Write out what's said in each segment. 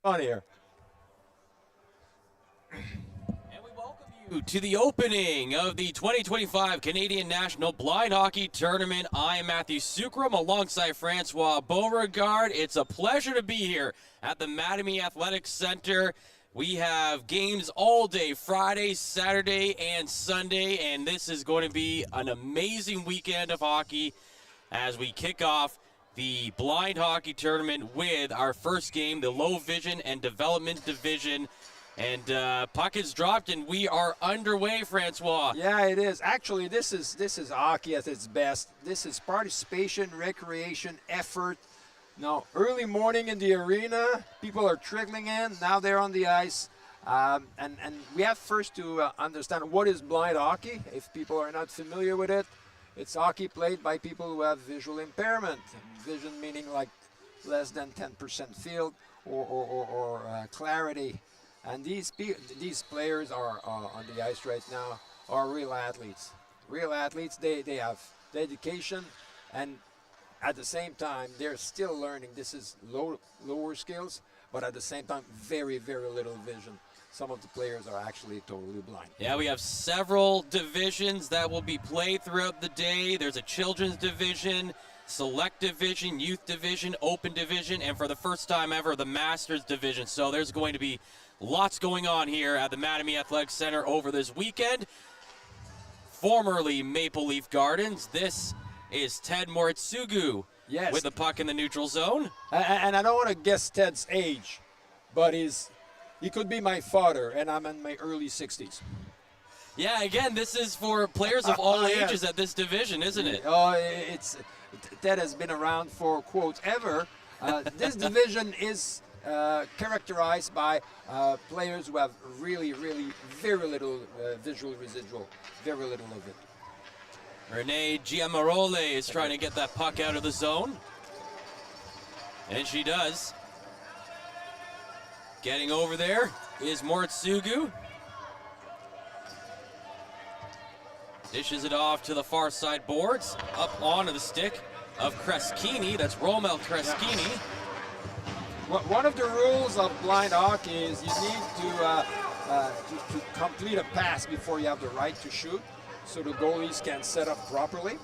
on here. And we welcome you to the opening of the 2025 Canadian National Blind Hockey Tournament. I am Matthew Sucrum alongside Francois Beauregard. It's a pleasure to be here at the Mattamy Athletics Center. We have games all day, Friday, Saturday, and Sunday, and this is going to be an amazing weekend of hockey as we kick off the Blind Hockey Tournament with our first game, the Low Vision and Development Division. And puck is dropped, and we are underway, Francois. Yeah, it is. Actually, this is hockey at its best. This is participation, recreation, effort. Now, early morning in the arena, people are trickling in. Now they're on the ice. And we have first to understand what is blind hockey. If people are not familiar with it, it's hockey played by people who have visual impairment. Vision meaning like less than 10% field or clarity. And these players are on the ice right now are real athletes. Real athletes, they have dedication, and at the same time, they're still learning. This is lower skills, but at the same time, very, very little vision. Some of the players are actually totally blind. Yeah, we have several divisions that will be played throughout the day. There's a children's division, select division, youth division, open division, and for the first time ever, the Masters division. So there's going to be lots going on here at the Mattamy Athletic Center over this weekend. Formerly Maple Leaf Gardens, this is Ted Moritsugu with the puck in the neutral zone. And I don't want to guess Ted's age, but he could be my father, and I'm in my early 60s. Yeah, again, this is for players of all ages at this division, isn't it? Oh, Ted has been around for, quote, ever. This division is characterized by players who have really, really very little visual residual, very little of it. Renee Giamarole is trying to get that puck out of the zone. And she does. Getting over there is Moritsugu. Dishes it off to the far side boards. Up onto the stick of Kreschini. That's Romel Kreschini. One of the rules of blind hockey is you need to complete a pass before you have the right to shoot, so the goalies can set up properly.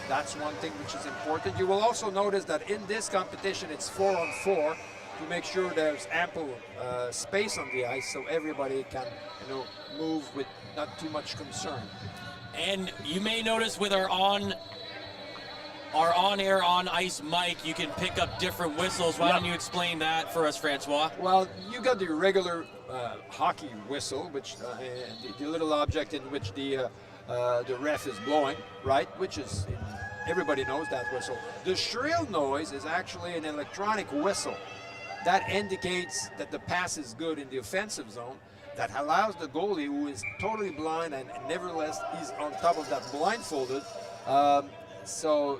That's one thing which is important. You will also notice that in this competition it's 4-on-4 to make sure there's ample space on the ice so everybody can move with not too much concern. And you may notice with our on-air, on-ice mic, you can pick up different whistles. Why don't you explain that for us, Francois? Well, you got the regular hockey whistle, which the little object in which the ref is blowing, right? Which is, everybody knows that whistle. The shrill noise is actually an electronic whistle that indicates that the pass is good in the offensive zone. That allows the goalie, who is totally blind and nevertheless he's on top of that blindfolded. So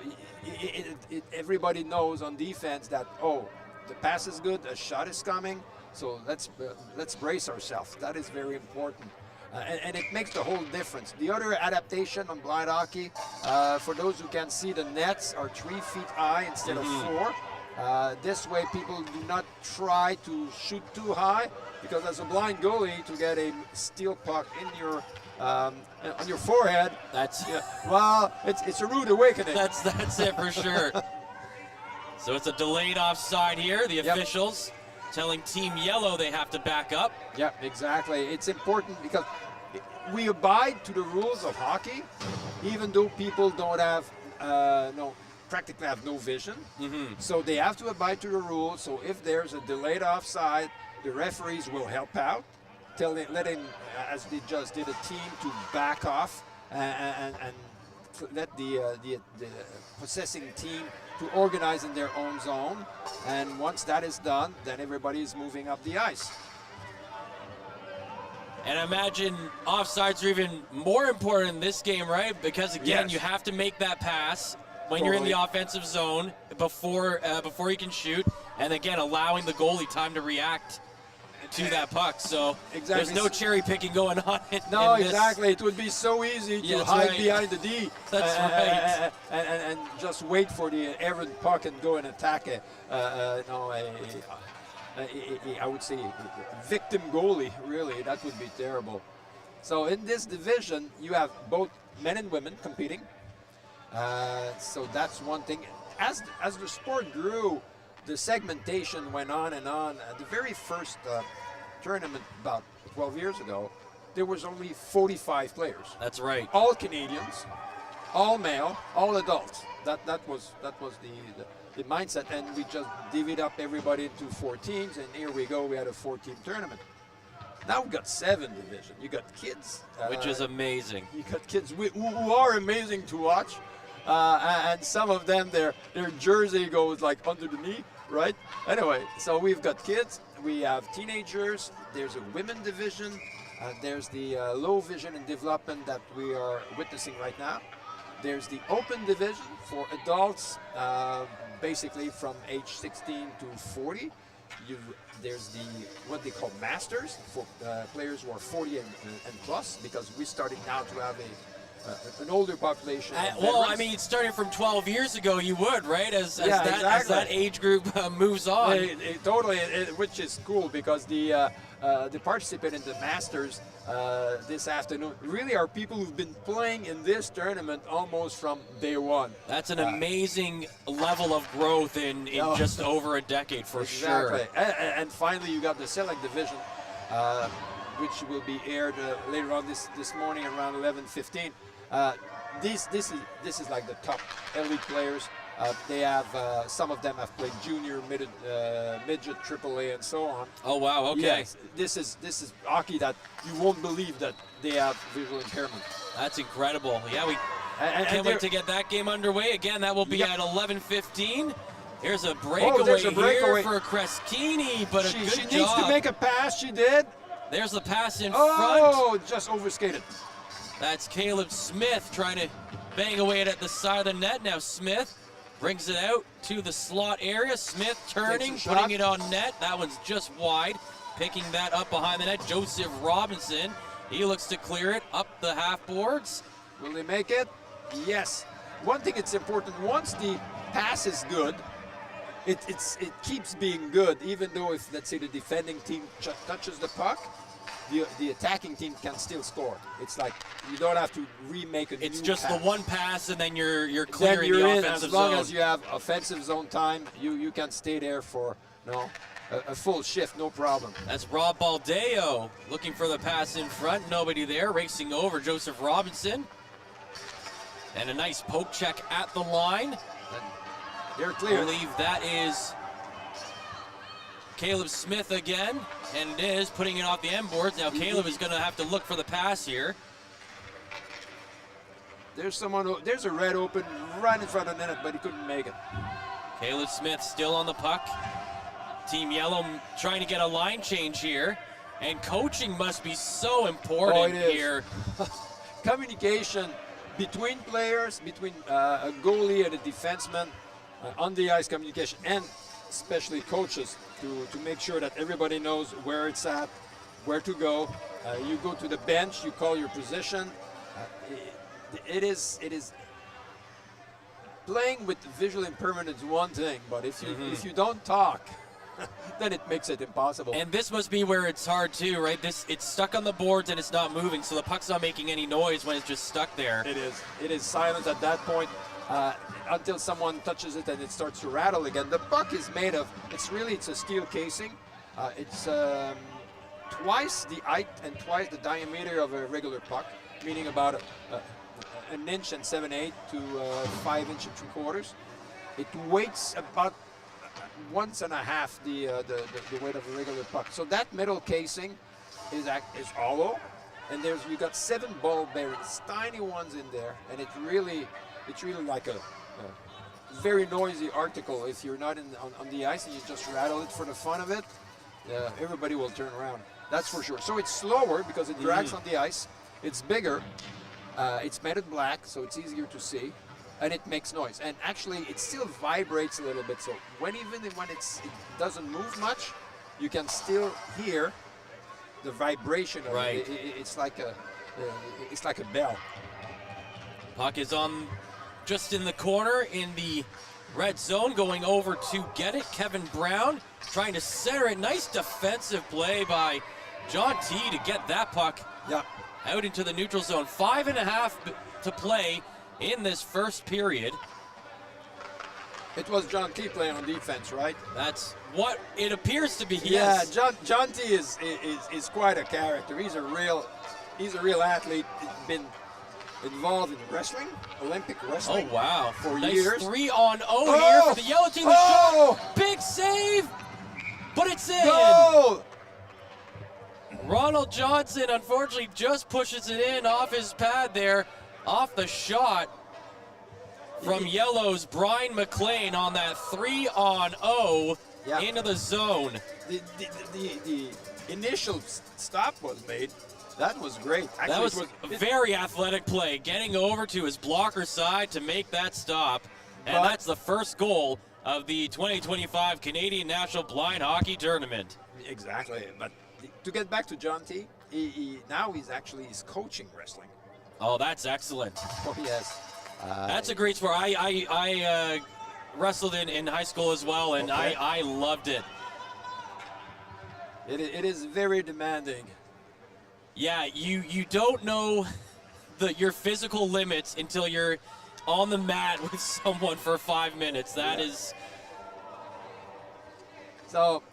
everybody knows on defense that, oh, the pass is good, a shot is coming, so let's brace ourselves. That is very important. And it makes the whole difference. The other adaptation on blind hockey, for those who can see, the nets are 3 feet high instead of 4. This way people do not try to shoot too high, because as a blind goalie, to get a steel puck in your on your forehead, well, it's a rude awakening. That's it for sure. So it's a delayed offside here. The officials telling Team Yellow they have to back up. Yeah, exactly. It's important because we abide to the rules of hockey, even though people don't have practically have no vision. So they have to abide to the rules. So if there's a delayed offside, the referees will help out, letting, as they just did, a team to back off and let the possessing team to organize in their own zone. And once that is done, then everybody is moving up the ice. And I imagine offsides are even more important in this game, right? Because again, you have to make that pass when you're in the offensive zone before you can shoot, and again allowing the goalie time to react to that puck. So there's no cherry picking going on. Exactly. It would be so easy to hide behind the D. That's right. And just wait for the errant puck and go and attack a I would say victim goalie, really. That would be terrible. So in this division, you have both men and women competing. So that's one thing. As the sport grew, the segmentation went on and on. The very first tournament, about 12 years ago, there was only 45 players. That's right. All Canadians, all male, all adults. That was the mindset, and we just divvied up everybody into 4 teams, and here we go. We had a 4-team tournament. Now we've got 7 divisions. You got kids, Which is amazing. You got kids who are amazing to watch, and some of them their jersey goes like under the knee, right? Anyway, so we've got kids. We have teenagers. There's a women division. There's the low vision and development that we are witnessing right now. There's the open division for adults, basically from age 16 to 40. There's the what they call masters for players who are 40 and plus, because we're starting now to have an older population. Well, I mean, starting from 12 years ago, you would, right? As that age group moves on. Totally, which is cool, because the participant in the Masters this afternoon really are people who've been playing in this tournament almost from day one. That's an amazing level of growth in just over a decade, for sure. Exactly. And finally, you got the Select Division, which will be aired later on this morning around 11:15. This is like the top elite players. They have some of them have played junior, midget, AAA, and so on. Oh wow! Okay. Yes, this is hockey that you won't believe that they have visual impairment. That's incredible. Yeah, we can't wait to get that game underway. Again, that will be at 11:15. Here's a breakaway, here for Kreschini, but a good job. She needs to make a pass. She did. There's the pass in front. Oh, just overskated. That's Caleb Smith trying to bang away at the side of the net. Now Smith brings it out to the slot area. Smith turning, putting it on net. That one's just wide. Picking that up behind the net. Joseph Robinson. He looks to clear it up the half boards. Will they make it? Yes. One thing it's important, once the pass is good, it keeps being good, even though if, let's say, the defending team touches the puck, the attacking team can still score. It's like you don't have to remake a new It's just pass. The one pass, and then you're then clearing you're the in, offensive as long zone. as you have offensive zone time, you can stay there for a full shift, no problem. That's Rob Baldeo looking for the pass in front. Nobody there. Racing over Joseph Robinson. And a nice poke check at the line. They're clear. I believe that is Caleb Smith again. And it is putting it off the end boards. Now Caleb is going to have to look for the pass here. There's a red open right in front of the net, but he couldn't make it. Caleb Smith still on the puck. Team Yellow trying to get a line change here. And coaching must be so important here. Communication between players, between a goalie and a defenseman, on the ice communication, and especially coaches to make sure that everybody knows where it's at, where to go. You go to the bench, you call your position. It is playing with visual impairment is one thing, but if you don't talk, then it makes it impossible. And this must be where it's hard too, right? It's stuck on the boards and it's not moving, so the puck's not making any noise when it's just stuck there. It is silent at that point until someone touches it and it starts to rattle again. The puck is made of, it's a steel casing. It's twice the height and twice the diameter of a regular puck, meaning about an inch and 7/8 to 5 inch and 3/4. It weighs about once and a half the weight of a regular puck. So that metal casing is hollow, and you got 7 ball bearings, tiny ones in there, and it's really like a very noisy article. If you're not on the ice and you just rattle it for the fun of it, everybody will turn around. That's for sure. So it's slower because it drags on the ice. It's bigger. It's matted black, so it's easier to see. And it makes noise, and actually it still vibrates a little bit. So even when it doesn't move much, you can still hear the vibration of it. It's like a bell. Puck is on just in the corner in the Red zone going over to get it. Kevin Brown trying to center it. Nice defensive play by John T to get that puck out into the neutral zone. 5.5 to play in this first period. It was John T playing on defense, right? That's what it appears to be. Yeah, Yes. John T is quite a character. He's a real athlete. He's been involved in wrestling, Olympic wrestling. Oh wow! For nice years. 3-on-0 here for the yellow team. The shot, big save, but it's in. Goal! Ronald Johnson unfortunately just pushes it in off his pad there, off the shot from Yellow's Brian McLean on that 3-on-0 into the zone. The initial stop was made. That was great. Actually, That was a very athletic play, getting over to his blocker side to make that stop. And that's the first goal of the 2025 Canadian National Blind Hockey Tournament. Exactly. But to get back to John T, now he's coaching wrestling. Oh, that's excellent. Oh, yes. That's a great sport. I wrestled in high school as well, and I loved it. It is very demanding. Yeah, you don't know your physical limits until you're on the mat with someone for 5 minutes. That is. So,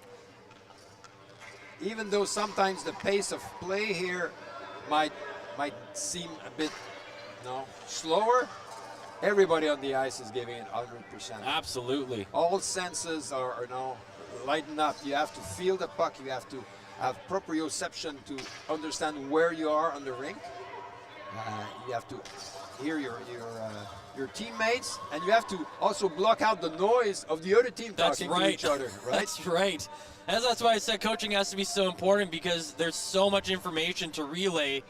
even though sometimes the pace of play here might seem a bit slower, everybody on the ice is giving it 100%. Absolutely. All senses are lighten up. You have to feel the puck. You have to have proprioception to understand where you are on the rink. You have to hear your teammates, and you have to also block out the noise of the other team talking to each other. Right? That's right. That's why I said coaching has to be so important, because there's so much information to relay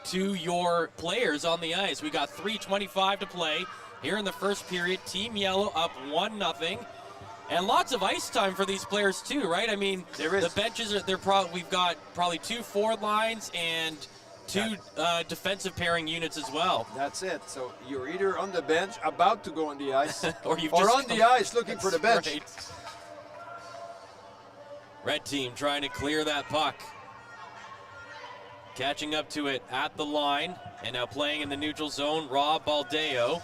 to your players on the ice. We got 3:25 to play here in the first period. Team Yellow up 1-0. And lots of ice time for these players too, right? I mean, the benches are we've got probably 2 forward lines and 2 defensive pairing units as well. That's it. So you're either on the bench about to go on the ice or on the ice looking for the bench. Right. Red team trying to clear that puck. Catching up to it at the line, and now playing in the neutral zone, Rob Baldeo.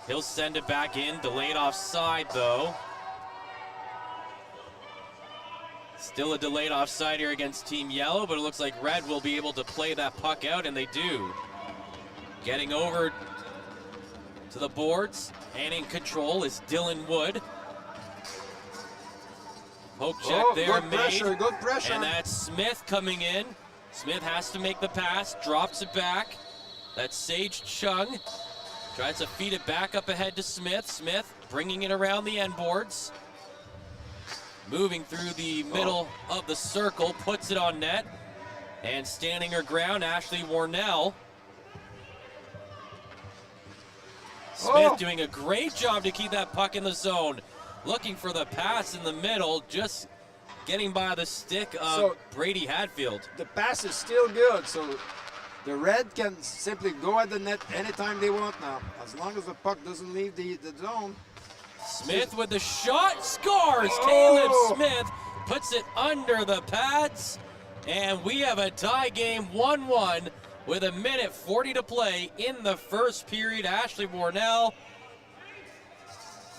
He'll send it back in, delayed offside though. Still a delayed offside here against Team Yellow, but it looks like Red will be able to play that puck out, and they do. Getting over to the boards and in control is Dylan Wood. Poke check there made. Good pressure. And that's Smith coming in. Smith has to make the pass, drops it back. That's Sage Chung. Tries to feed it back up ahead to Smith. Smith bringing it around the end boards. Moving through the middle of the circle, puts it on net. And standing her ground, Ashley Warnell. Smith doing a great job to keep that puck in the zone. Looking for the pass in the middle, just getting by the stick of Brady Hadfield. The pass is still good, so the Red can simply go at the net anytime they want now, as long as the puck doesn't leave the zone. Smith with the shot, scores! Caleb Smith puts it under the pads, and we have a tie game 1-1 with 1:40 to play in the first period. Ashley Warnell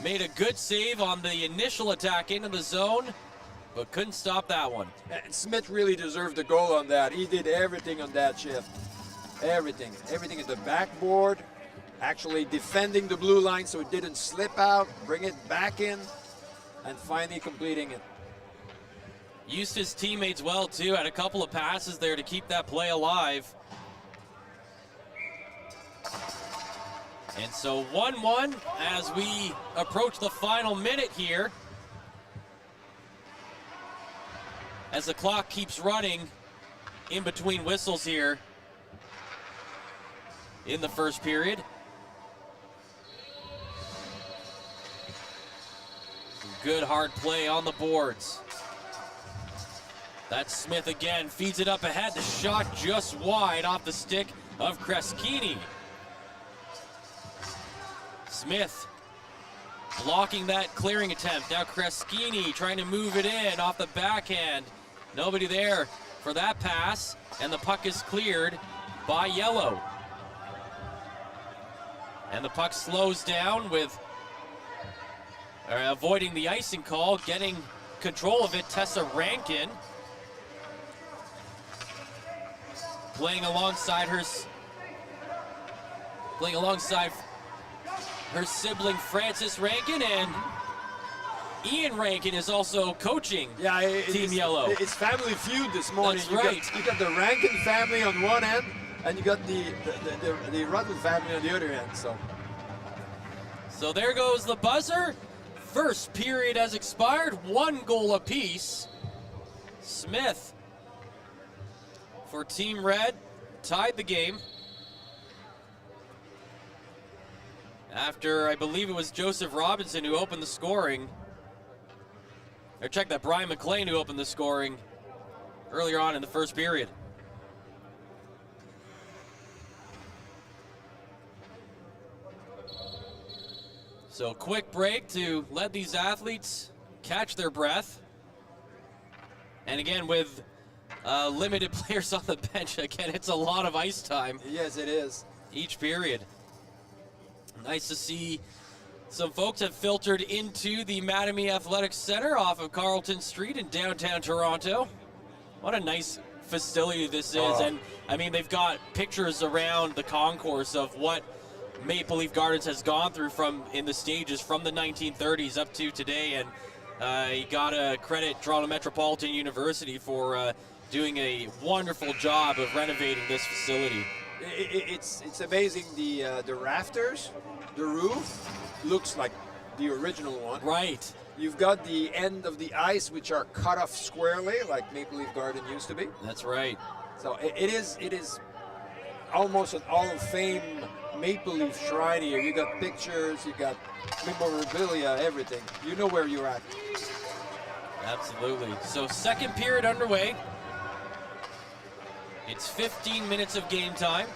made a good save on the initial attack into the zone, but couldn't stop that one. And Smith really deserved the goal on that. He did everything on that shift. Everything at the backboard, actually defending the blue line so it didn't slip out, bring it back in, and finally completing it. Used his teammates well too, had a couple of passes there to keep that play alive. And so 1-1 as we approach the final minute here. As the clock keeps running in between whistles here in the first period. Good hard play on the boards. That's Smith again, feeds it up ahead. The shot just wide off the stick of Kreschini. Smith blocking that clearing attempt. Now Kreschini trying to move it in off the backhand. Nobody there for that pass, and the puck is cleared by Yellow. And the puck slows down with avoiding the icing call, getting control of it, Tessa Rankin. Playing alongside her sibling Frances Rankin, and Ian Rankin is also coaching Team Yellow. It's family feud this morning. That's right. You got the Rankin family on one end, and you got the Ruddle family on the other end. So there goes the buzzer. First period has expired, 1 goal apiece. Smith for Team Red tied the game after, I believe it was Joseph Robinson who opened the scoring. Or check that, Brian McLean who opened the scoring earlier on in the first period. So quick break to let these athletes catch their breath. And again, with limited players on the bench, again, it's a lot of ice time. Yes, it is. Each period. Nice to see some folks have filtered into the Mattamy Athletic Center off of Carleton Street in downtown Toronto. What a nice facility this is. And I mean, they've got pictures around the concourse of what Maple Leaf Gardens has gone through in the stages from the 1930s up to today. And you gotta credit Toronto Metropolitan University for doing a wonderful job of renovating this facility. It's amazing. The rafters, the roof looks like the original one. Right. You've got the end of the ice, which are cut off squarely, like Maple Leaf Garden used to be. That's right. So it is almost an Hall of Fame Maple Leaf shrine here. You got pictures, you got memorabilia, everything. You know where you're at. Absolutely. So second period underway. It's 15 minutes of game time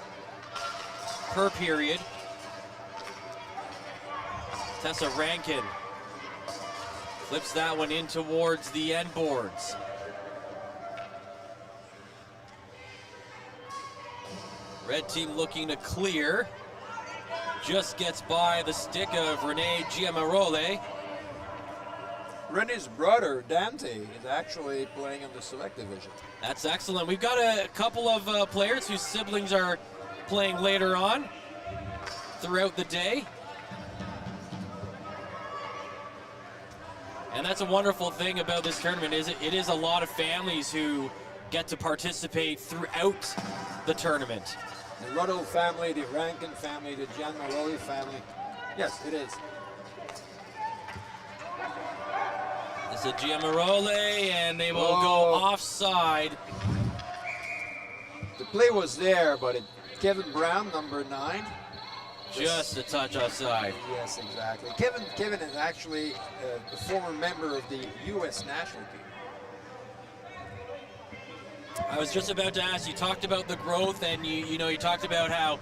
per period. Tessa Rankin flips that one in towards the end boards. Red team looking to clear. Just gets by the stick of Rene Giamarole. Rene's brother, Dante, is actually playing in the select division. That's excellent. We've got a couple of players whose siblings are playing later on throughout the day. And that's a wonderful thing about this tournament, is it is a lot of families who get to participate throughout the tournament. The Ruddle family, the Rankin family, the Gianmaroli family. Yes, it is. This is Giamarole, and they will go offside. The play was there, but Kevin Brown, number 9. Just a touch offside. Yes, exactly. Kevin is actually a former member of the U.S. national team. I was just about to ask, you talked about the growth, and you talked about how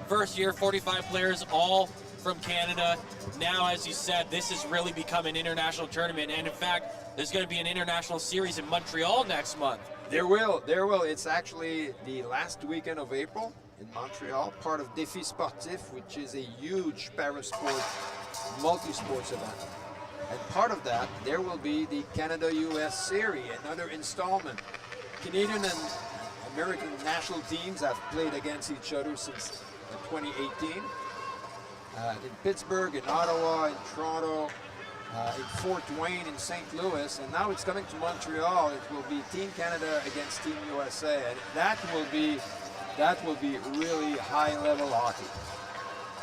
first year 45 players all from Canada. Now, as you said, this has really become an international tournament, and in fact there's going to be an international series in Montreal next month. There will. It's actually the last weekend of April in Montreal, part of Défi Sportif, which is a huge parasport multi-sports event. And part of that, there will be the Canada-US Series, another installment. Canadian and American national teams have played against each other since 2018. In Pittsburgh, in Ottawa, in Toronto, in Fort Wayne, in St. Louis, and now it's coming to Montreal. It will be Team Canada against Team USA, and that will be really high-level hockey.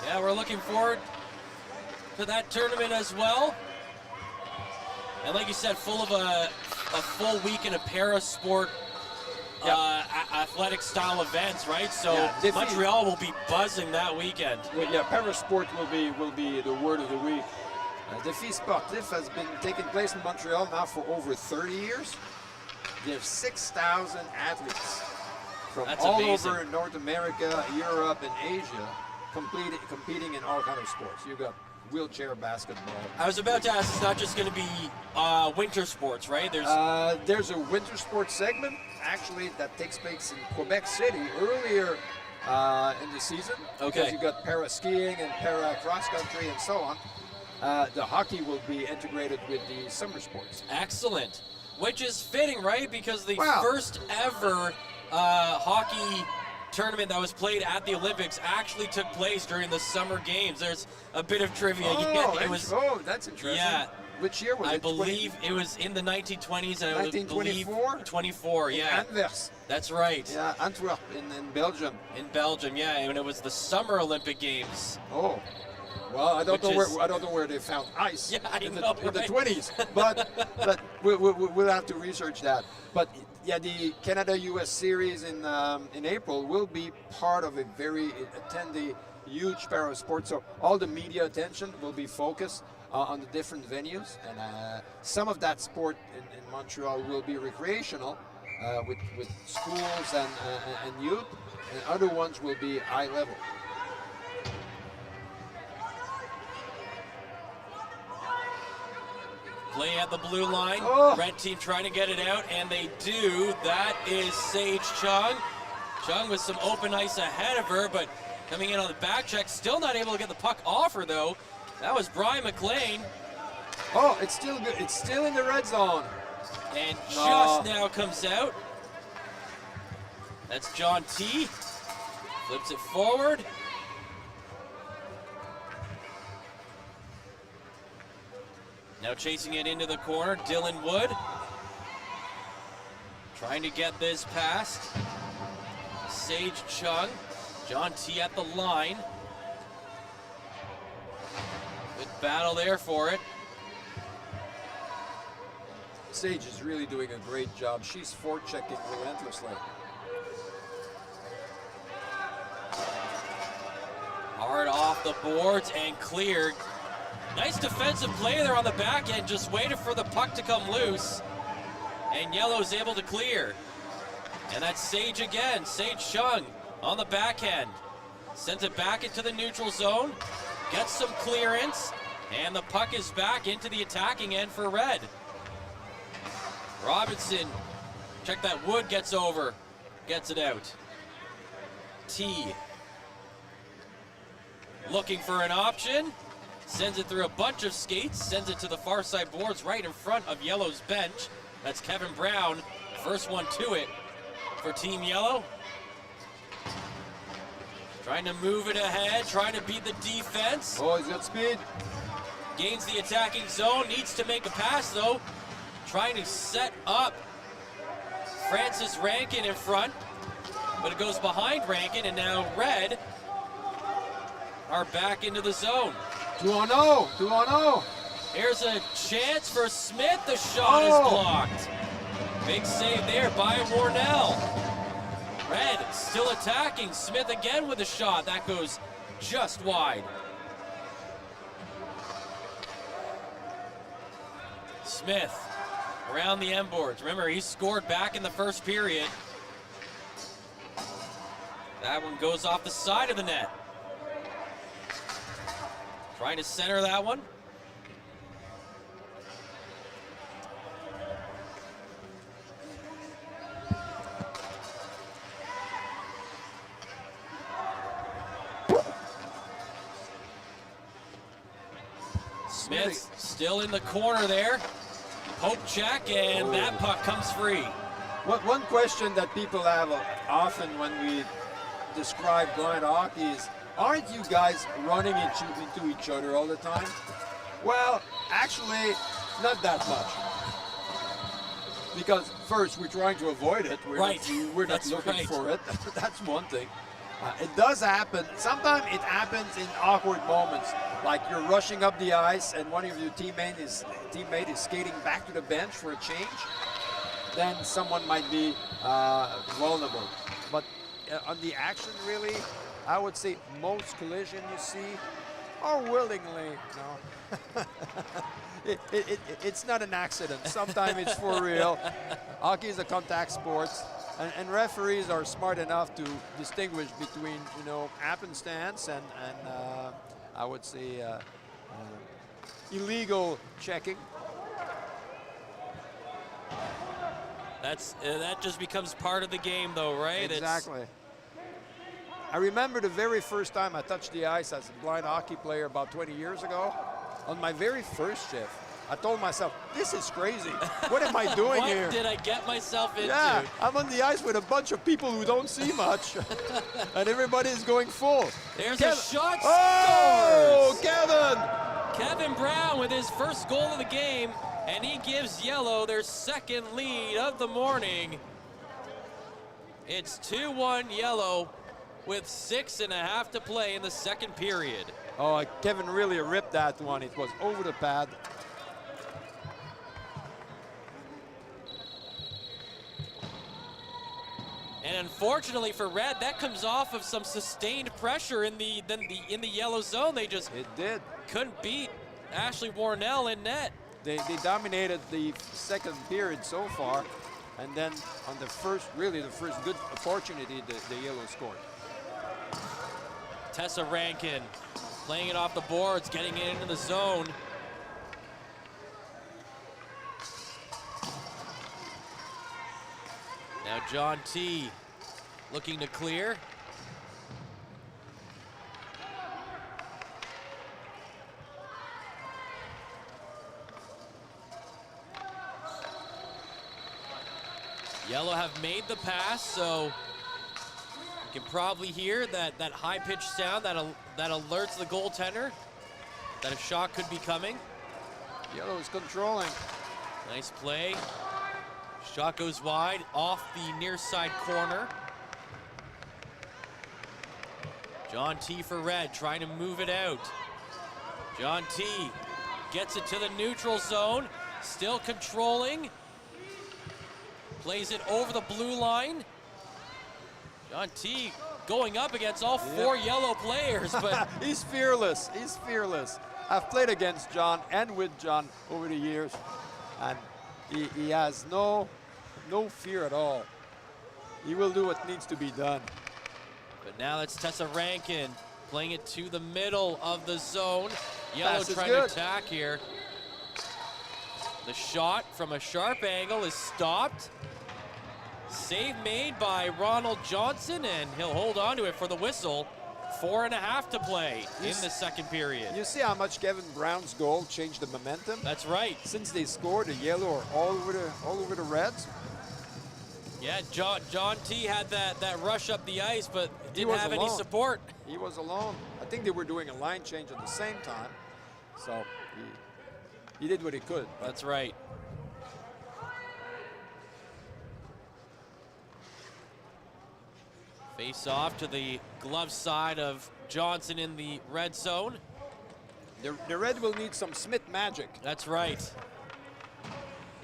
Yeah, we're looking forward to that tournament as well. And like you said, full of a full weekend of parasport athletic style events, right? So Montreal will be buzzing that weekend. Well, yeah, parasport will be the word of the week. Défi Sportif has been taking place in Montreal now for over 30 years. There's 6,000 athletes from all over North America, Europe, and Asia competing in all kinds of sports. You got wheelchair basketball. I was about to ask, it's not just going to be winter sports, right? There's a winter sports segment actually that takes place in Quebec City earlier in the season. Okay. Because you got para skiing and para cross country and so on. The hockey will be integrated with the summer sports. Excellent. Which is fitting, right? Because the Wow. first ever hockey tournament that was played at the Olympics actually took place during the summer games. There's a bit of trivia. That's interesting. Yeah. Which year was it? I believe it was in the 1920s, and I believe 1924? 24, yeah. Anvers. That's right. Yeah, Antwerp in Belgium. In Belgium, yeah, and it was the Summer Olympic Games. Oh. Well, I don't know where they found ice in the 20s, but we'll have to research that. But yeah, the Canada-US series in April will be part of a very attendee huge para sport. So all the media attention will be focused on the different venues, and some of that sport in Montreal will be recreational with schools and youth, and other ones will be high level. Play at the blue line. Oh. Red team trying to get it out, and they do. That is Sage Chung. Chung with some open ice ahead of her, but coming in on the back check, still not able to get the puck off her, though. That was Brian McLean. Oh, it's still good. It's still in the red zone. And just now comes out. That's John T. Flips it forward. Now chasing it into the corner, Dylan Wood. Trying to get this past Sage Chung. John T at the line. Good battle there for it. Sage is really doing a great job. She's forechecking relentlessly. Hard off the boards and cleared. Nice defensive play there on the back end, just waited for the puck to come loose. And Yellow's able to clear. And that's Sage again, Sage Chung on the backhand. Sends it back into the neutral zone, gets some clearance, and the puck is back into the attacking end for Red. Robinson, check that, Wood gets over, gets it out. T. Looking for an option. Sends it through a bunch of skates, sends it to the far side boards right in front of Yellow's bench. That's Kevin Brown, first one to it for Team Yellow. Trying to move it ahead, trying to beat the defense. Oh, he's got speed. Gains the attacking zone, needs to make a pass though. Trying to set up Francis Rankin in front, but it goes behind Rankin, and now Red are back into the zone. 2-on-0, 2-on-0. Here's a chance for Smith. The shot is blocked. Big save there by Warnell. Red still attacking. Smith again with a shot. That goes just wide. Smith around the end boards. Remember, he scored back in the first period. That one goes off the side of the net. Trying to center that one. Smith still in the corner there. Poke check, and that puck comes free. One question that people have often when we describe blind hockey is, aren't you guys running into each other all the time? Well, actually, not that much. Because first, we're trying to avoid it. We're not looking for it. That's one thing. It does happen. Sometimes it happens in awkward moments, like you're rushing up the ice and one of your teammate is skating back to the bench for a change. Then someone might be vulnerable. But on the action, really, I would say most collision you see are willingly. No. It's not an accident. Sometimes it's for real. Hockey is a contact sport, and referees are smart enough to distinguish between happenstance and I would say illegal checking. That just becomes part of the game, though, right? Exactly. I remember the very first time I touched the ice as a blind hockey player about 20 years ago. On my very first shift, I told myself, this is crazy. What am I doing here? What did I get myself into? Yeah, I'm on the ice with a bunch of people who don't see much, and everybody is going full. There's a shot. Oh, Scores! Kevin! Kevin Brown with his first goal of the game, and he gives Yellow their second lead of the morning. It's 2-1 Yellow with 6.5 to play in the second period. Oh, Kevin really ripped that one. It was over the pad. And unfortunately for Red, that comes off of some sustained pressure in the Yellow zone. They just couldn't beat Ashley Warnell in net. They dominated the second period so far, and then on the first good opportunity, the Yellow scored. Tessa Rankin playing it off the boards, getting it into the zone. Now John T. looking to clear. Yellow have made the pass, so you can probably hear that high-pitched sound that alerts the goaltender that a shot could be coming. Yellow is controlling. Nice play. Shot goes wide off the near side corner. John T for Red, trying to move it out. John T gets it to the neutral zone, still controlling. Plays it over the blue line. John T going up against all four Yellow players, but he's fearless. He's fearless. I've played against John and with John over the years, and he has no fear at all. He will do what needs to be done. But now it's Tessa Rankin playing it to the middle of the zone. Yellow Pass trying to attack here. The shot from a sharp angle is stopped. Save made by Ronald Johnson, and he'll hold on to it for the whistle. 4.5 to play in the second period. You see how much Kevin Brown's goal changed the momentum? That's right. Since they scored, the Yellow are all over the Reds. Yeah, John T had that rush up the ice, but didn't have any support. He was alone. I think they were doing a line change at the same time, so he did what he could. That's right. Face off to the glove side of Johnson in the red zone. The Red will need some Smith magic. That's right.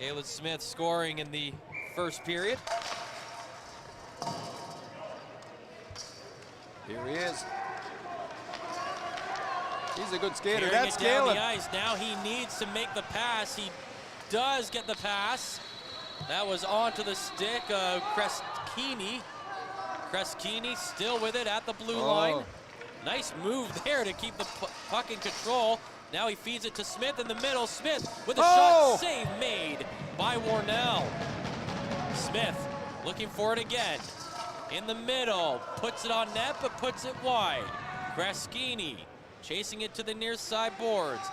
Ayla Smith scoring in the first period. Here he is. He's a good skater. Carrying That's it down Galen. the ice. Now he needs to make the pass. He does get the pass. That was onto the stick of Kreskini. Kreskini still with it at the blue line. Nice move there to keep the puck in control. Now he feeds it to Smith in the middle. Smith with a shot, save made by Warnell. Smith looking for it again. In the middle, puts it on net, but puts it wide. Kreskini chasing it to the near side boards.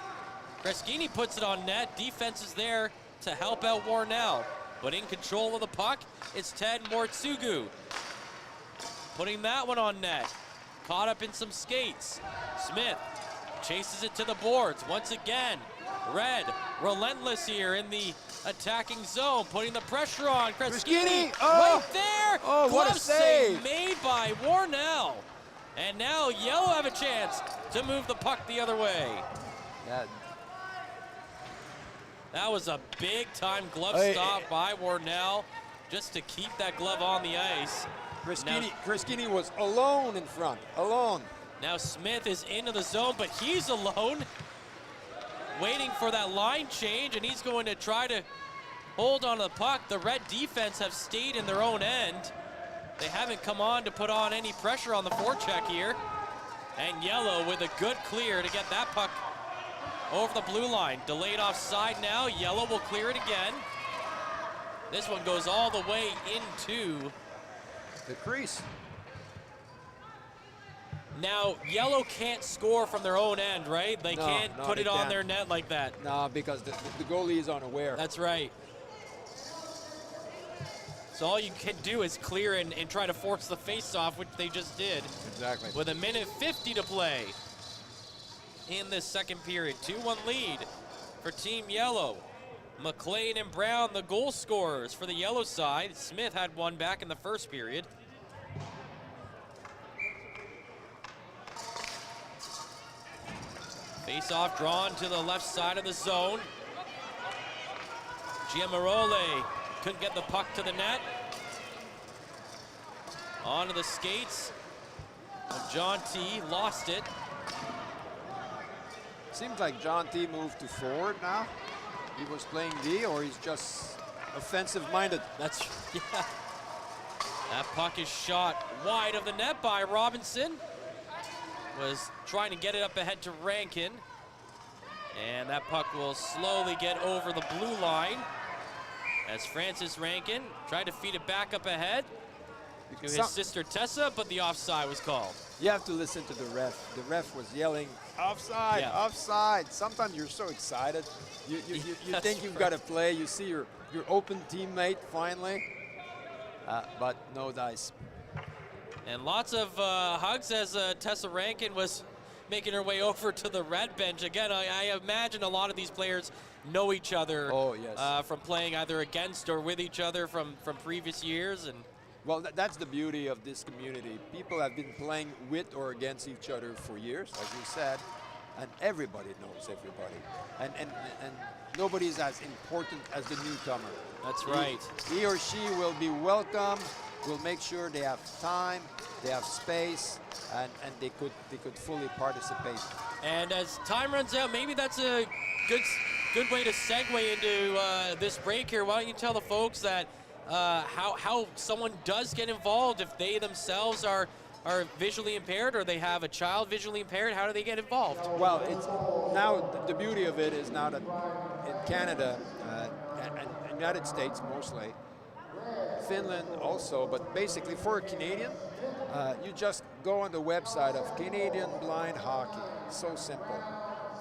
Kreskini puts it on net. Defense is there to help out Warnell. But in control of the puck, it's Ted Mortsugu. Putting that one on net. Caught up in some skates. Smith chases it to the boards once again. Red, relentless here in the attacking zone, putting the pressure on. Kreskini right there. What a save made by Warnell. And now Yellow have a chance to move the puck the other way. That was a big-time glove stop by Warnell just to keep that glove on the ice. Kreskini was alone in front, alone. Now Smith is into the zone, but he's alone, waiting for that line change, and he's going to try to hold on to the puck. The Red defense have stayed in their own end. They haven't come on to put on any pressure on the forecheck here. And Yellow with a good clear to get that puck over the blue line. Delayed offside now. Yellow will clear it again. This one goes all the way into the crease. Now, Yellow can't score from their own end, right? They can't put it on their net like that. No, because the goalie is unaware. That's right. So all you can do is clear and try to force the face-off, which they just did. Exactly. With 1:50 to play in this second period. 2-1 lead for Team Yellow. McLean and Brown, the goal scorers for the Yellow side. Smith had one back in the first period. Face-off drawn to the left side of the zone. Giamarole couldn't get the puck to the net. Onto the skates. And John T. lost it. Seems like John T. moved to forward now. He was playing D, or he's just offensive-minded. That's, yeah. That puck is shot wide of the net by Robinson. Was trying to get it up ahead to Rankin. And that puck will slowly get over the blue line as Francis Rankin tried to feed it back up ahead to his sister Tessa, but the offside was called. You have to listen to the ref. The ref was yelling, offside, offside. Sometimes you're so excited. You think you've got to play. You see your open teammate finally, but no dice. And lots of hugs as Tessa Rankin was making her way over to the red bench. Again, I imagine a lot of these players know each other from playing either against or with each other from previous years. And well, that's the beauty of this community. People have been playing with or against each other for years, as you said, and everybody knows everybody. And nobody's as important as the newcomer. That's right. He or she will be welcome. We'll make sure they have time, they have space, and they could fully participate. And as time runs out, maybe that's a good way to segue into this break here. Why don't you tell the folks that how someone does get involved if they themselves are visually impaired or they have a child visually impaired? How do they get involved? Well, it's now the beauty of it is now that in Canada and United States mostly, Finland also, but basically for a Canadian, you just go on the website of Canadian Blind Hockey. So simple.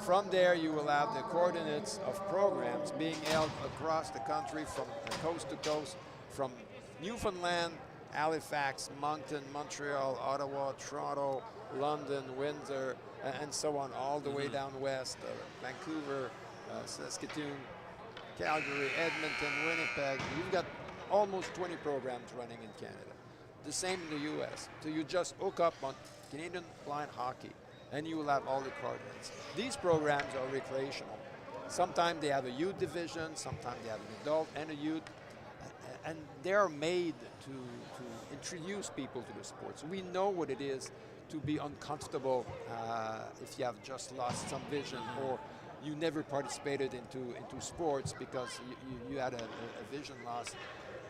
From there, you will have the coordinates of programs being held across the country from coast to coast, from Newfoundland, Halifax, Moncton, Montreal, Ottawa, Toronto, London, Windsor, and so on, all the way down west, Vancouver, Saskatoon, Calgary, Edmonton, Winnipeg. You've got almost 20 programs running in Canada. The same in the US. So you just hook up on Canadian Blind Hockey and you will have all the coordinates. These programs are recreational. Sometimes they have a youth division, sometimes they have an adult and a youth, and they are made to introduce people to the sports. We know what it is to be uncomfortable if you have just lost some vision or you never participated into sports because you had a vision loss.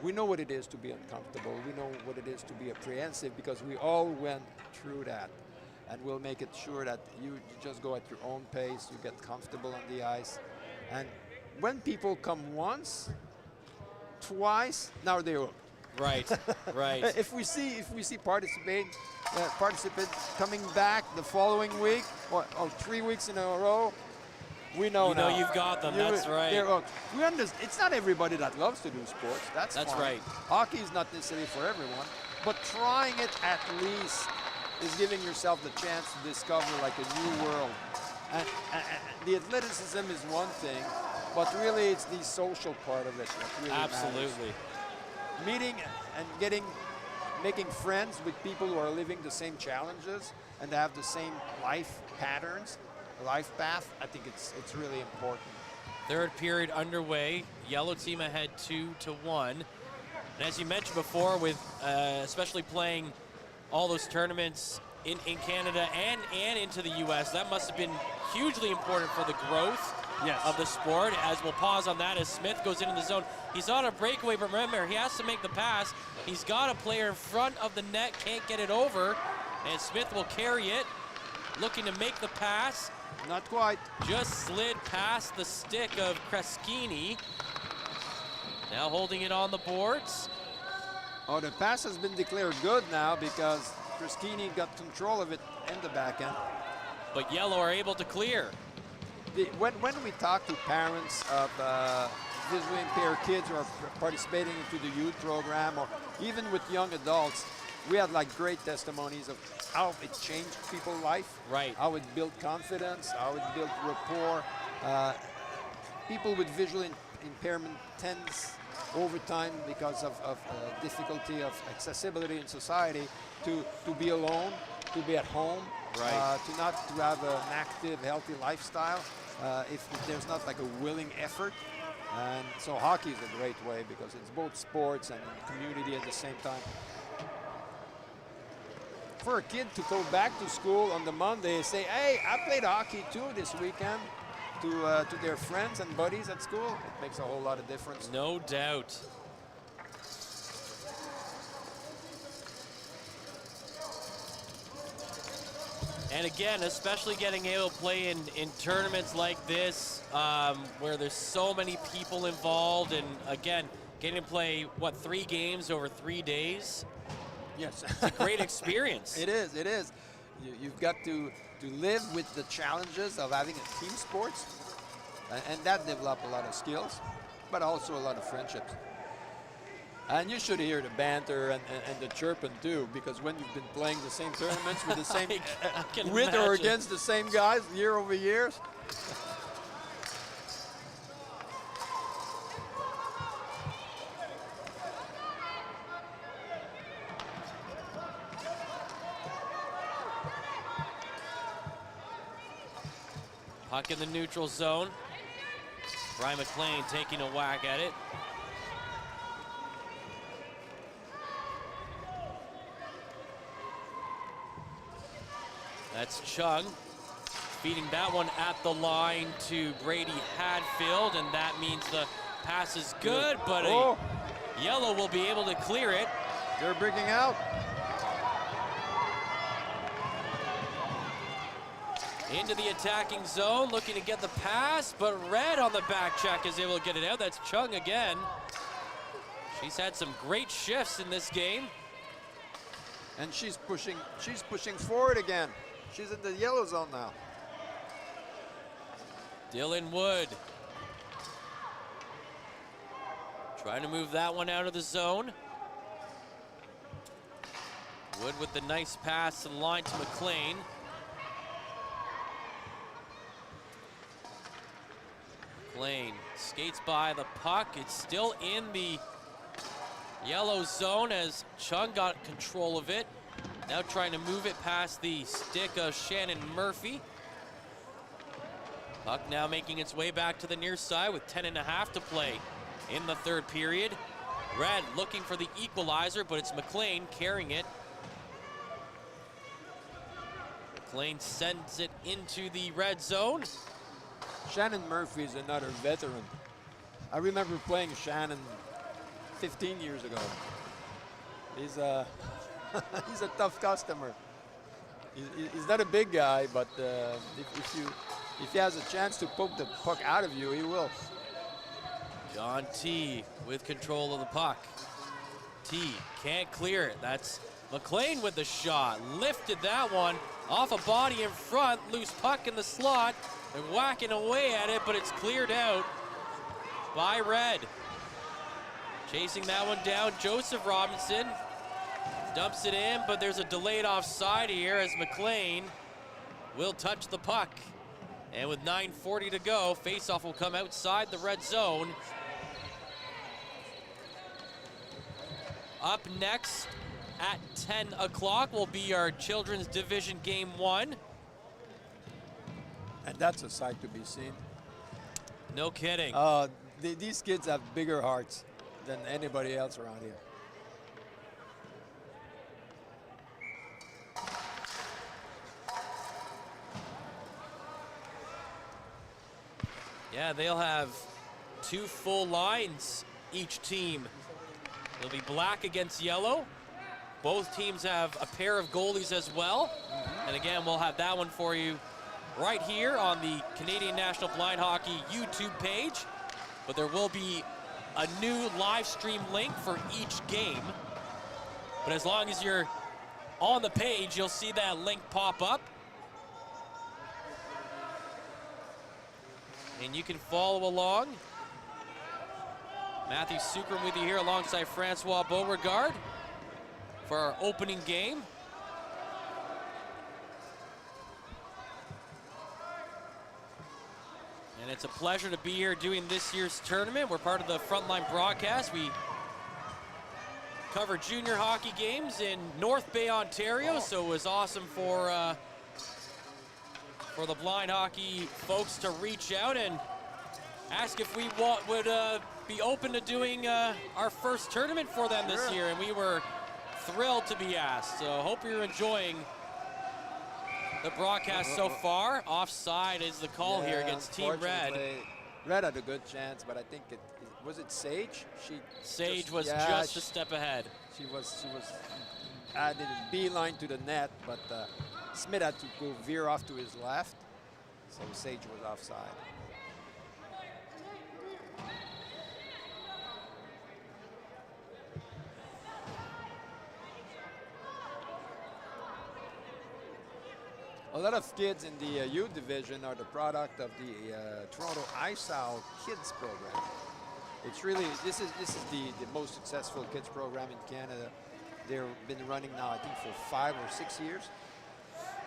We know what it is to be uncomfortable. We know what it is to be apprehensive because we all went through that. And we'll make it sure that you just go at your own pace, you get comfortable on the ice. And when people come once, twice, now they're hooked. Right, right. If we see participants coming back the following week or 3 weeks in a row, we know you now. know you've got them. That's right. We understand. It's not everybody that loves to do sports. That's fine. right. Hockey is not necessarily for everyone, but trying it at least is giving yourself the chance to discover like a new world. And the athleticism is one thing, but really it's the social part of it that really Absolutely. matters. Meeting and making friends with people who are living the same challenges and have the same life patterns, life path, I think it's really important. Third period underway. Yellow team ahead 2-1. And as you mentioned before, with especially playing all those tournaments in Canada and into the U.S., that must have been hugely important for the growth of the sport. As we'll pause on that as Smith goes into the zone. He's on a breakaway, but remember, he has to make the pass. He's got a player in front of the net, can't get it over, and Smith will carry it, looking to make the pass. Not quite. Just slid past the stick of Kreschini. Now holding it on the boards. Oh, the pass has been declared good now because Kreschini got control of it in the back end. But Yellow are able to clear. When we talk to parents of visually impaired kids who are participating into the youth program, or even with young adults, we had like great testimonies of how it changed people's life. Right. How it built confidence, how it built rapport. People with visual impairment tends over time, because of difficulty of accessibility in society, to be alone, to be at home, right. to have an active, healthy lifestyle, if there's not like a willing effort. And so hockey is a great way because it's both sports and community at the same time. For a kid to go back to school on the Monday and say, hey, I played hockey too this weekend, to their friends and buddies at school, it makes a whole lot of difference. No doubt. And again, especially getting able to play in tournaments like this, where there's so many people involved, and again, getting to play, what, 3 games over 3 days? Yes. It's a great experience. It is, it is. You've got to live with the challenges of having a team sports, and that develops a lot of skills, but also a lot of friendships. And you should hear the banter and the chirping too, because when you've been playing the same tournaments with the same, with or against the same guys year over years. Puck in the neutral zone. Brian McLean taking a whack at it. That's Chung feeding that one at the line to Brady Hadfield, and that means the pass is good, but a Yellow will be able to clear it. They're breaking out. Into the attacking zone, looking to get the pass, but Red on the back check is able to get it out. That's Chung again. She's had some great shifts in this game. And she's pushing forward again. She's in the yellow zone now. Dylan Wood trying to move that one out of the zone. Wood with the nice pass to the line to McLean. McLean skates by the puck. It's still in the yellow zone as Chung got control of it. Now trying to move it past the stick of Shannon Murphy. Puck now making its way back to the near side with 10.5 to play in the third period. Red looking for the equalizer, but it's McLean carrying it. McLean sends it into the red zone. Shannon Murphy is another veteran. I remember playing Shannon 15 years ago. He's a he's a tough customer. He's not a big guy, but if he has a chance to poke the puck out of you, he will. John T with control of the puck. T can't clear it. That's McLean with the shot. Lifted that one off a body in front. Loose puck in the slot. They're whacking away at it, but it's cleared out by Red. Chasing that one down, Joseph Robinson dumps it in, but there's a delayed offside here as McLean will touch the puck. And with 9:40 to go, faceoff will come outside the red zone. Up next at 10 o'clock will be our Children's Division Game 1. And that's a sight to be seen. No kidding. These kids have bigger hearts than anybody else around here. Yeah, they'll have 2 full lines each team. It'll be black against yellow. Both teams have a pair of goalies as well. And again, we'll have that one for you right here on the Canadian National Blind Hockey YouTube page. But there will be a new live stream link for each game. But as long as you're on the page, you'll see that link pop up. And you can follow along. Matthew Sucrum with you here alongside Francois Beauregard for our opening game. And it's a pleasure to be here doing this year's tournament. We're part of the Frontline broadcast. We cover junior hockey games in North Bay, Ontario, so it was awesome for the blind hockey folks to reach out and ask if we would be open to doing our first tournament for them this year, and we were thrilled to be asked. So hope you're enjoying the broadcast so far. Offside is the call here against Team Red. Red had a good chance, but I think was it Sage? Sage was just a step ahead. She was added a beeline to the net, but Smith had to go veer off to his left, so Sage was offside. A lot of kids in the youth division are the product of the Toronto Ice Owl Kids program. It's really, this is the most successful kids program in Canada. They've been running now, I think, for 5 or 6 years.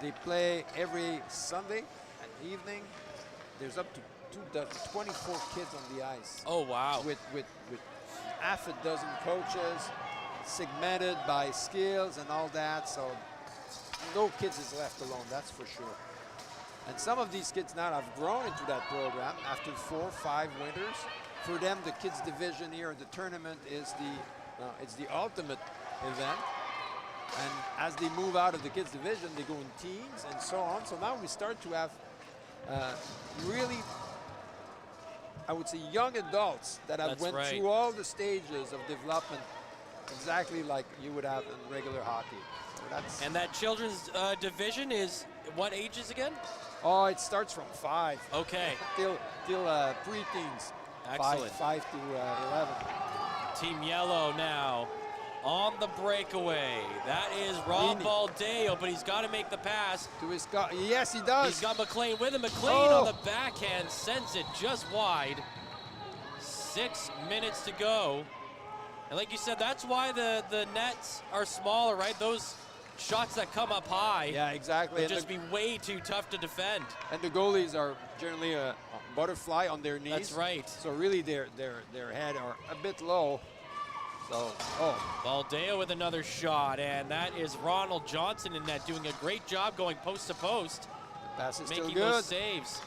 They play every Sunday at evening. There's up to 24 kids on the ice. Oh, wow. With half a dozen coaches, segmented by skills and all that. So no kids is left alone, that's for sure. And some of these kids now have grown into that program after 4 or 5 winters. For them, the kids division here at the tournament is it's the ultimate event. And as they move out of the kids division, they go in teens and so on. So now we start to have really, I would say, young adults that have went through all the stages of development exactly like you would have in regular hockey. So and that children's division is what ages again? Oh, it starts from 5. Okay. till preteens. Excellent. 5 to 11. Team Yellow now on the breakaway. That is Rob Baldeo, but he's got to make the pass. To his yes, he does. He's got McLean with him. McLean on the backhand sends it just wide. 6 minutes to go. And like you said, that's why the nets are smaller, right? Those shots that come up high, yeah, exactly, would just be way too tough to defend. And the goalies are generally a butterfly on their knees. That's right. So really, their head are a bit low. So Baldeo with another shot, and that is Ronald Johnson in net doing a great job going post to post, the pass is making still good. Those saves.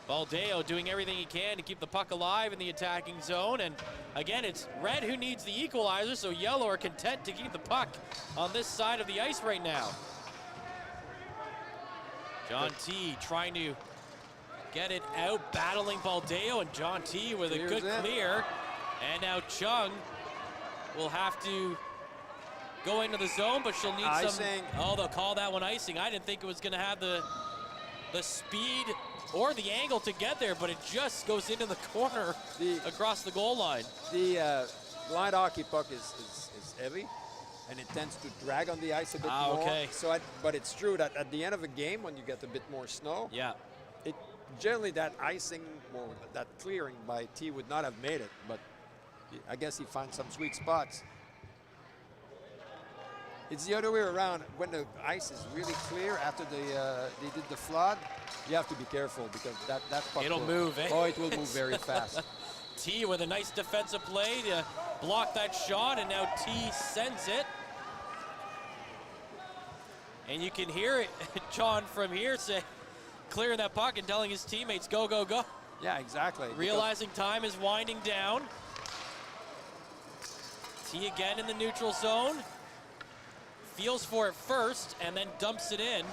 Baldeo doing everything he can to keep the puck alive in the attacking zone. And again, it's Red who needs the equalizer, so Yellow are content to keep the puck on this side of the ice right now. John T trying to get it out, battling Baldeo, and John T with a good clear. And now Chung will have to go into the zone, but she'll need icing. Oh, they'll call that one icing. I didn't think it was going to have the speed or the angle to get there, but it just goes into the corner across the goal line. The blind hockey puck is heavy, and it tends to drag on the ice a bit more. Okay. So, but it's true that at the end of a game, when you get a bit more snow, it generally that icing or that clearing by T would not have made it, but I guess he found some sweet spots. It's the other way around. When the ice is really clear after they did the flood, you have to be careful because that puck it'll move. Oh, it will move very fast. T with a nice defensive play to block that shot, and now T sends it. And you can hear it, John, from here say, clearing that puck and telling his teammates, go, go, go. Yeah, exactly. Realizing time is winding down. T again in the neutral zone. Feels for it first and then dumps it in.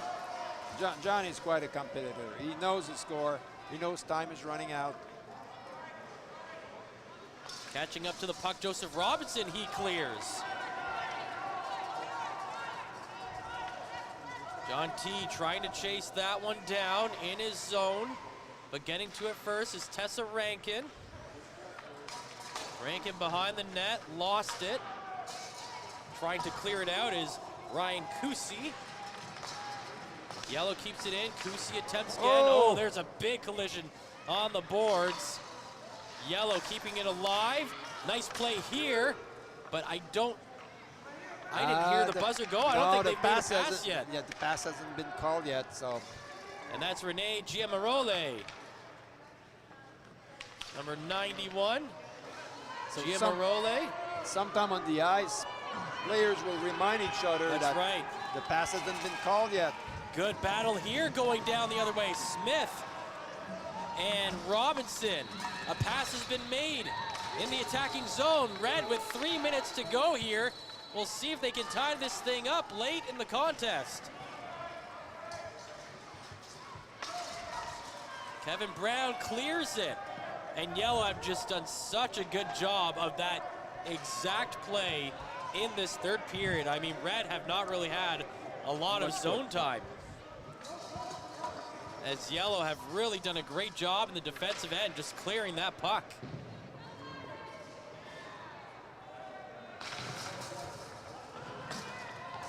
John is quite a competitor. He knows the score. He knows time is running out. Catching up to the puck, Joseph Robinson, he clears. John T trying to chase that one down in his zone, but getting to it first is Tessa Rankin. Rankin behind the net, lost it. Trying to clear it out is Ryan Kusi. Yellow keeps it in, Kusi attempts again. Oh, there's a big collision on the boards. Yellow keeping it alive. Nice play here, but I didn't hear the buzzer go. I don't think they've made a pass yet. Yeah, the pass hasn't been called yet, so. And that's Renee Giamarole, number 91. So Giamarole. Sometime on the ice, players will remind each other that right. The pass hasn't been called yet. Good battle here going down the other way. Smith and Robinson. A pass has been made in the attacking zone. Red with 3 minutes to go here. We'll see if they can tie this thing up late in the contest. Kevin Brown clears it. And Yellow have just done such a good job of that exact play in this third period. I mean, Red have not really had a lot of zone time, as Yellow have really done a great job in the defensive end, just clearing that puck.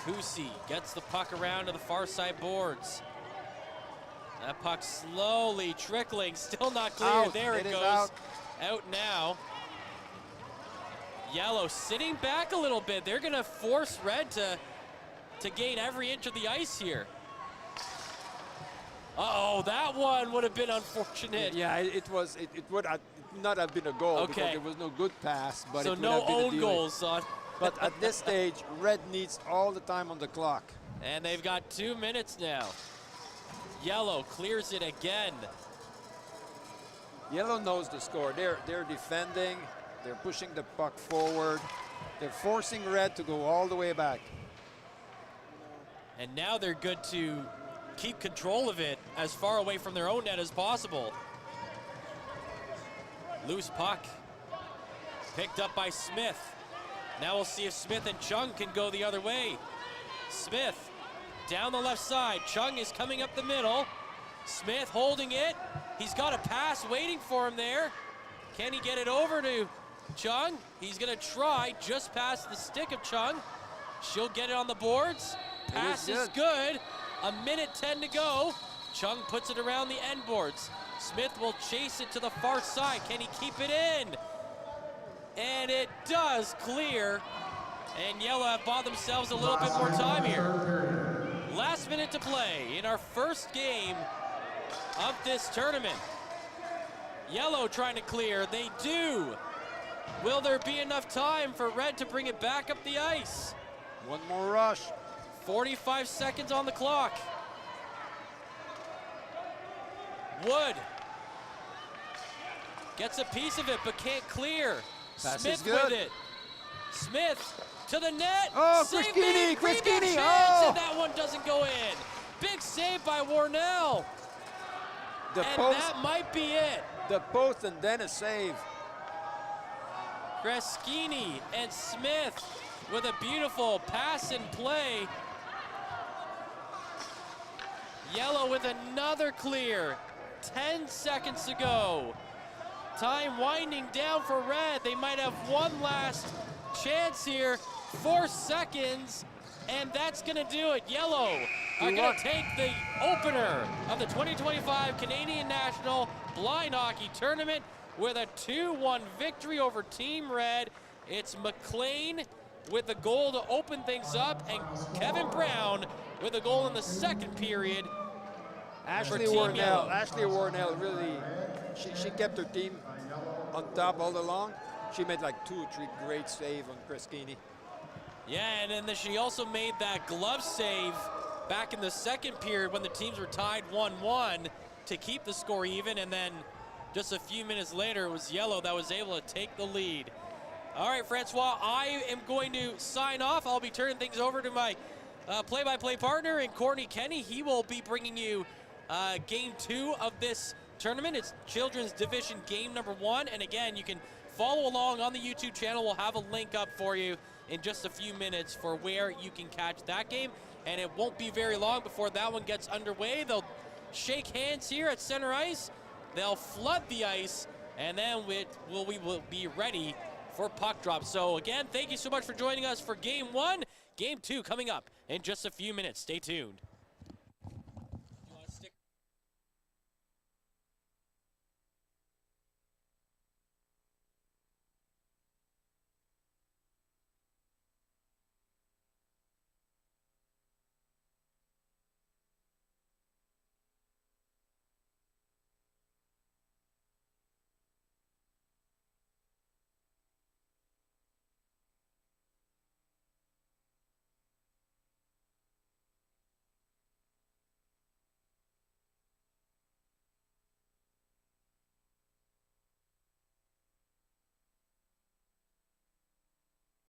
Kusi gets the puck around to the far side boards. That puck slowly trickling, still not clear. Out. There it goes. Out now. Yellow sitting back a little bit. They're gonna force Red to gain every inch of the ice here. Uh-oh, that one would have been unfortunate. Yeah, it would not have been a goal because there was no good pass. But so it would have been own goals, son. But at this stage, Red needs all the time on the clock. And they've got 2 minutes now. Yellow clears it again. Yellow knows the score. They're defending. They're pushing the puck forward. They're forcing Red to go all the way back. And now they're good to keep control of it as far away from their own net as possible. Loose puck. Picked up by Smith. Now we'll see if Smith and Chung can go the other way. Smith down the left side. Chung is coming up the middle. Smith holding it. He's got a pass waiting for him there. Can he get it over to Chung? He's gonna try just past the stick of Chung. She'll get it on the boards. Pass is good. 1:10 to go. Chung puts it around the end boards. Smith will chase it to the far side. Can he keep it in? And it does clear. And Yellow have bought themselves a little bit more time here. Last minute to play in our first game of this tournament. Yellow trying to clear. They do. Will there be enough time for Red to bring it back up the ice? One more rush. 45 seconds on the clock. Wood gets a piece of it but can't clear. Pass Smith with it. Smith to the net. Oh, Kriskini! Oh! And that one doesn't go in. Big save by Warnell. That might be it. The post and then a save. Kreschini and Smith with a beautiful pass and play. Yellow with another clear. 10 seconds to go. Time winding down for Red. They might have one last chance here. 4 seconds, and that's gonna do it. Yellow are gonna take the opener of the 2025 Canadian National Blind Hockey Tournament with a 2-1 victory over Team Red. It's McLean with the goal to open things up, and Kevin Brown with a goal in the second period. Ashley Warnell really, she kept her team on top all along. She made like 2 or 3 great saves on Kreschini. Yeah, and then she also made that glove save back in the second period when the teams were tied 1-1 to keep the score even, and then just a few minutes later it was Yellow that was able to take the lead. All right, Francois, I am going to sign off. I'll be turning things over to my play-by-play partner and Courtney Kenny. He will be bringing you game 2 of this tournament. It's Children's Division game number 1, and again, you can follow along on the YouTube channel. We'll have a link up for you in just a few minutes for where you can catch that game. And it won't be very long before that one gets underway. They'll shake hands here at center ice. They'll flood the ice, and then we will be ready for puck drop. So again, thank you so much for joining us for Game 1. Game 2 coming up in just a few minutes. Stay tuned.